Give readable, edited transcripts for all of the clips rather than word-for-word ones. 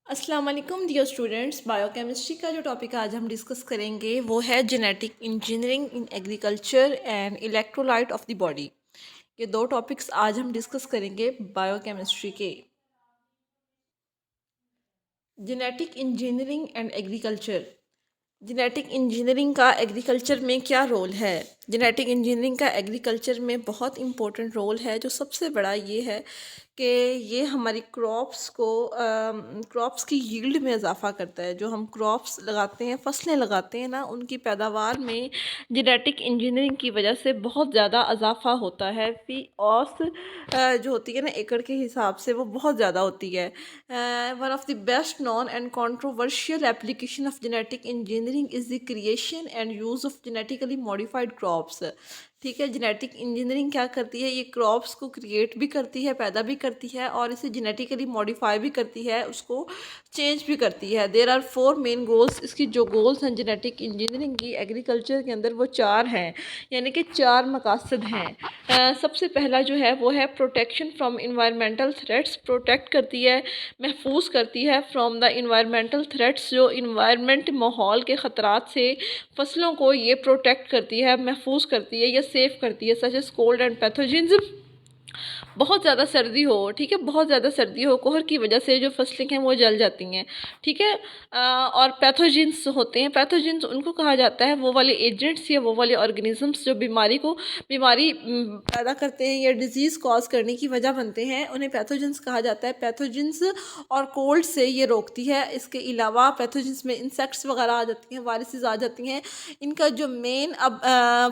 अस्सलाम वालेकुम dear students. Biochemistry का जो टॉपिक आज हम डिस्कस करेंगे वो है genetic engineering in agriculture and electrolyte of the body. ये दो टॉपिक्स आज हम डिस्कस करेंगे बायोकेमिस्ट्री के। Genetic engineering and agriculture. Genetic engineering का एग्रीकल्चर में क्या रोल है? जेनेटिक इंजीनियरिंग का एग्रीकल्चर में बहुत इम्पोर्टेंट रोल है। जो सबसे बड़ा ये है कि ये हमारी क्रॉप्स की यील्ड में इजाफा करता है। जो हम क्रॉप्स लगाते हैं, फसलें लगाते हैं ना, उनकी पैदावार में जेनेटिक इंजीनियरिंग की वजह से बहुत ज़्यादा इजाफा होता है। फी औस जो होती है ना एकड़ के हिसाब से, वो बहुत ज़्यादा होती है। One of the best non and controversial application of genetic engineering is the creation and use of genetically modified crops. ठीक है, जेनेटिक इंजीनियरिंग क्या करती है? ये क्रॉप्स को क्रिएट भी करती है, पैदा भी करती है, और इसे जेनेटिकली मॉडिफाई भी करती है, उसको चेंज भी करती है। There are 4 main goals. इसकी जो गोल्स हैं जेनेटिक इंजीनियरिंग की एग्रीकल्चर के अंदर, वो 4 हैं, यानी कि 4 मकासद हैं। सबसे पहला जो है वो है protection from environmental threats. Protect करती है, महफूज करती है फ्रॉम द इन्वायरमेंटल थ्रेट्स। जो इन्वायरमेंट, माहौल के ख़तरात से फसलों को ये प्रोटेक्ट करती है, महफूज करती है या सेफ करती है। Such as cold and pathogens. बहुत ज़्यादा सर्दी हो, ठीक है, बहुत ज़्यादा सर्दी हो, कोहर की वजह से जो फसलें हैं वो जल जाती हैं, ठीक है। और पैथोजेंस होते हैं, पैथोजेंस उनको कहा जाता है वो वाले एजेंट्स या वो वाले ऑर्गेनिजम्स जो बीमारी पैदा करते हैं या डिजीज़ कॉज करने की वजह बनते हैं, उन्हें पैथोजेंस कहा जाता है। पैथोजेंस और कोल्ड से ये रोकती है। इसके अलावा पैथोजेंस में इंसेक्ट्स वगैरह आ जाती हैं, वायरसेस आ जाती हैं। इनका जो मेन अब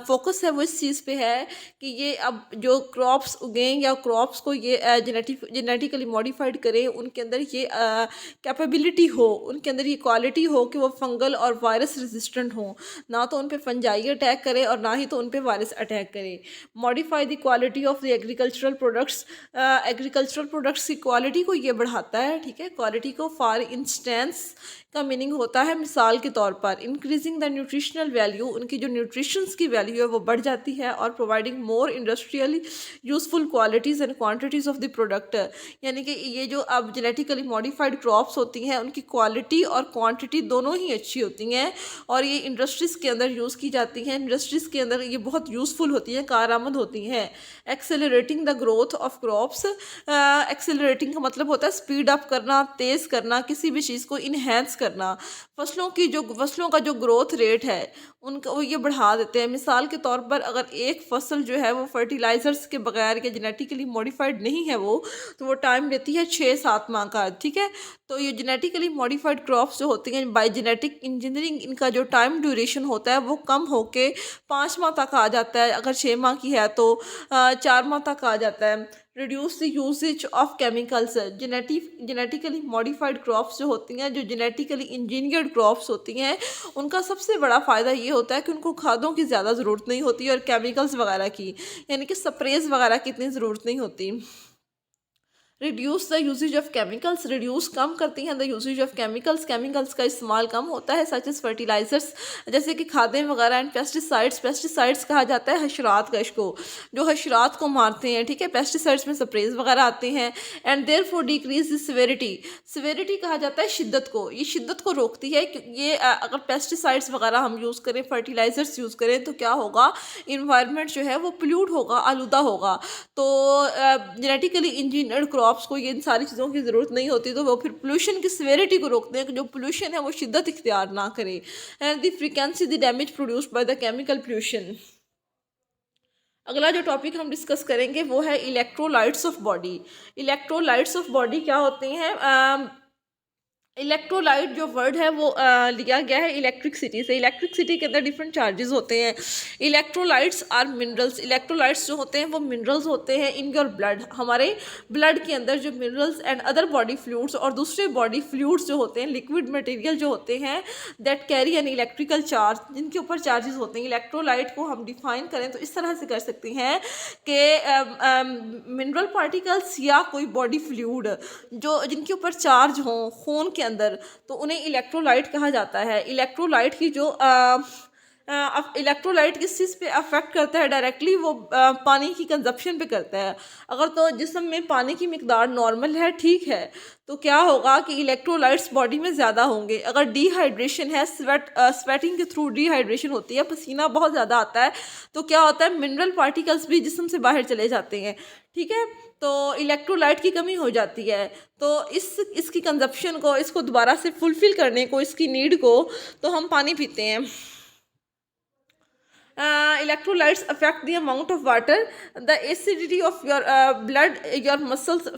फोकस है वो इस चीज़ पे है कि ये अब जो क्रॉप्स उगें या क्रॉप्स को ये जेनेटिकली मॉडिफाइड करें, उनके अंदर ये कैपेबिलिटी हो, उनके अंदर ये क्वालिटी हो कि वो फंगल और वायरस रेजिस्टेंट हो। ना तो उन पे फंजाई अटैक करे और ना ही तो उन पे वायरस अटैक करे। Modify the quality of the agricultural products. Agricultural products की क्वालिटी को ये बढ़ाता है, ठीक है। क्वालिटी को फॉर इंस्टेंस का मीनिंग होता है मिसाल के तौर पर इंक्रीजिंग द न्यूट्रिशनल वैल्यू। उनकी जो न्यूट्रिशंस की वैल्यू है वो बढ़ जाती है, और providing more industrially useful qualities and quantities of the product. यानी कि ये जो अब जेनेटिकली मॉडिफाइड क्रॉप्स होती हैं, उनकी क्वालिटी और क्वांटिटी दोनों ही अच्छी होती हैं, और ये इंडस्ट्रीज़ के अंदर यूज़ की जाती हैं। इंडस्ट्रीज़ के अंदर ये बहुत यूज़फुल होती हैं, कारआमद होती हैं। Accelerating the growth of crops. Accelerating का मतलब होता है स्पीड अप करना, तेज़ करना, किसी भी चीज़ को इन्हेंस करना। फसलों का जो ग्रोथ रेट है उनका वो ये बढ़ा देते हैं। मिसाल के तौर पर अगर एक फसल जो है वो फर्टिलाइज़र्स के बगैर या जेनेटिकली मॉडिफाइड नहीं है वो, तो वो टाइम लेती है 6-7 माह का, ठीक है। तो ये जेनेटिकली मॉडिफाइड क्रॉप्स जो होती हैं बाय जेनेटिक इंजीनियरिंग, इनका जो टाइम ड्यूरेशन होता है वो कम होके 5 माह तक आ जाता है। अगर 6 माह की है तो 4 माह तक आ जाता है। Reduce the usage of chemicals. Genetically modified crops जो होती हैं, जो जेनेटिकली इंजीनियर्ड क्रॉप्स होती हैं, उनका सबसे बड़ा फ़ायदा ये होता है कि उनको खादों की ज़्यादा ज़रूरत नहीं होती और केमिकल्स वगैरह की, यानी कि स्प्रेज वगैरह की इतनी ज़रूरत नहीं होती। Reduce the usage of chemicals. Reduce कम करती हैं the usage of chemicals. Chemicals का इस्तेमाल कम होता है, सच एज फर्टिलाइजर्स, जैसे कि खादें वगैरह, एंड पेस्टिसाइड्स। पेस्टिसाइड्स कहा जाता है हशरात गश को, जो हशरात को मारते हैं, ठीक है। पेस्टिसाइड्स में स्प्रेज वगैरह आते हैं। And therefore decrease the severity. Severity कहा जाता है शिद्दत को, ये शिद्दत को रोकती है कि ये अगर पेस्टिसाइड्स वगैरह हम यूज़ करें, फर्टिलाइजर्स यूज़ करें, तो क्या होगा, इन्वायरमेंट जो है वो पोल्यूट होगा, आलूदा होगा। तो जेनेटिकली इंजीनियर्ड क्रॉप्स को ये इन सारी चीज़ों की ज़रूरत नहीं होती, तो वो फिर पोल्यूशन की सिवेरिटी को रोकते हैं कि जो पोल्यूशन है वो शिद्दत इख्तियार ना करे। And the frequency the damage produced by the chemical pollution. अगला जो टॉपिक हम डिस्कस करेंगे वो है electrolytes of body. Electrolytes of body क्या होते हैं? इलेक्ट्रोलाइट जो वर्ड है वो लिया गया है इलेक्ट्रिसिटी से। इलेक्ट्रिसिटी के अंदर डिफरेंट चार्जेस होते हैं। Electrolytes are minerals. इलेक्ट्रोलाइट्स जो होते हैं वो मिनरल्स होते हैं इन योर ब्लड। हमारे ब्लड के अंदर जो minerals and other body fluids और दूसरे बॉडी फ्लूइड्स जो होते हैं, लिक्विड मटेरियल जो होते हैं, that carry an electrical charge, जिनके ऊपर चार्जेस होते हैं। इलेक्ट्रोलाइट को हम डिफाइन करें तो इस तरह से कर सकते हैं कि मिनरल पार्टिकल्स या कोई बॉडी फ्लूइड जो जिनके ऊपर चार्ज हों खून के अंदर, तो उन्हें इलेक्ट्रोलाइट कहा जाता है। इलेक्ट्रोलाइट की जो अब इलेक्ट्रोलाइट किस चीज़ पे अफेक्ट करता है डायरेक्टली, वो पानी की कंजप्शन पे करता है। अगर तो जिस्म में पानी की मिकदार नॉर्मल है, ठीक है, तो क्या होगा कि इलेक्ट्रोलाइट्स बॉडी में ज़्यादा होंगे। अगर डिहाइड्रेशन है, स्वेटिंग के थ्रू डिहाइड्रेशन होती है, पसीना बहुत ज़्यादा आता है, तो क्या होता है, मिनरल पार्टिकल्स भी जिस्म से बाहर चले जाते हैं, ठीक है। तो इलेक्ट्रोलाइट की कमी हो जाती है, तो इसकी कंजप्शन को, इसको दोबारा से फुलफ़िल करने को, इसकी नीड को, तो हम पानी पीते हैं। Electrolytes affect the amount of water, the acidity of your blood, your muscles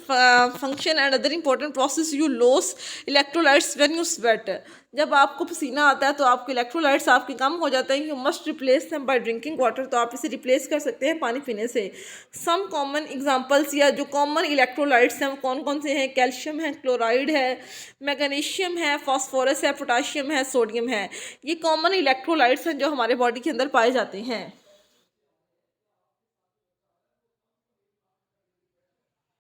function, and other important process. You lose electrolytes when you sweat. जब आपको पसीना आता है तो आपके इलेक्ट्रोलाइट्स आपके कम हो जाते हैं। You must replace them by drinking water, तो आप इसे रिप्लेस कर सकते हैं पानी पीने से। सम कॉमन एग्जांपल्स या जो कॉमन इलेक्ट्रोलाइट्स हैं वो कौन कौन से हैं? कैल्शियम है, क्लोराइड है, मैग्नीशियम है, फास्फोरस है, पोटाशियम है, सोडियम है। ये कॉमन इलेक्ट्रोलाइट्स हैं जो हमारे बॉडी के अंदर पाए जाते हैं।